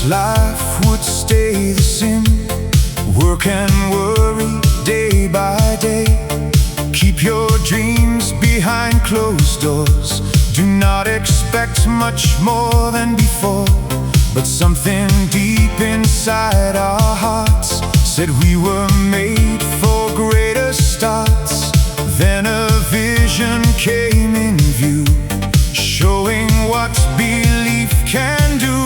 life would stay the same. Work and worry day by day. Keep your dreams behind closed doors. Do not expect much more than before. But something deep inside our hearts said we were made for greater starts. Then a vision came in view, showing what belief can do.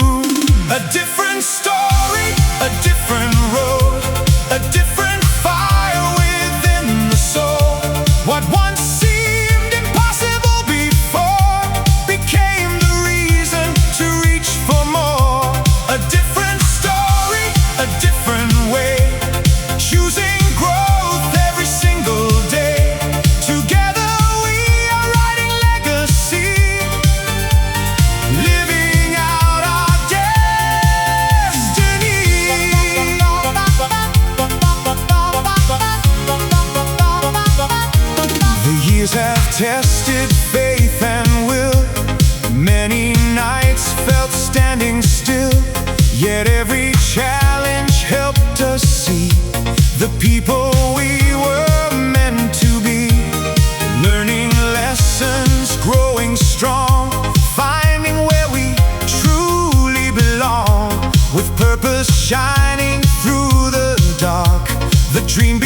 A different story, a different road, a different fire within the soul. What once seemed impossible before became the reason to reach for more. A different story, a different way, choosing growth every single day. Together we are writing legacy, living out our destiny. The years have tested faith and will. Many nights felt standing still. Yet every challenge helped us see the people we were meant to be. Learning lessons, growing strong, finding where we truly belong. With purpose shining through the dark, the dream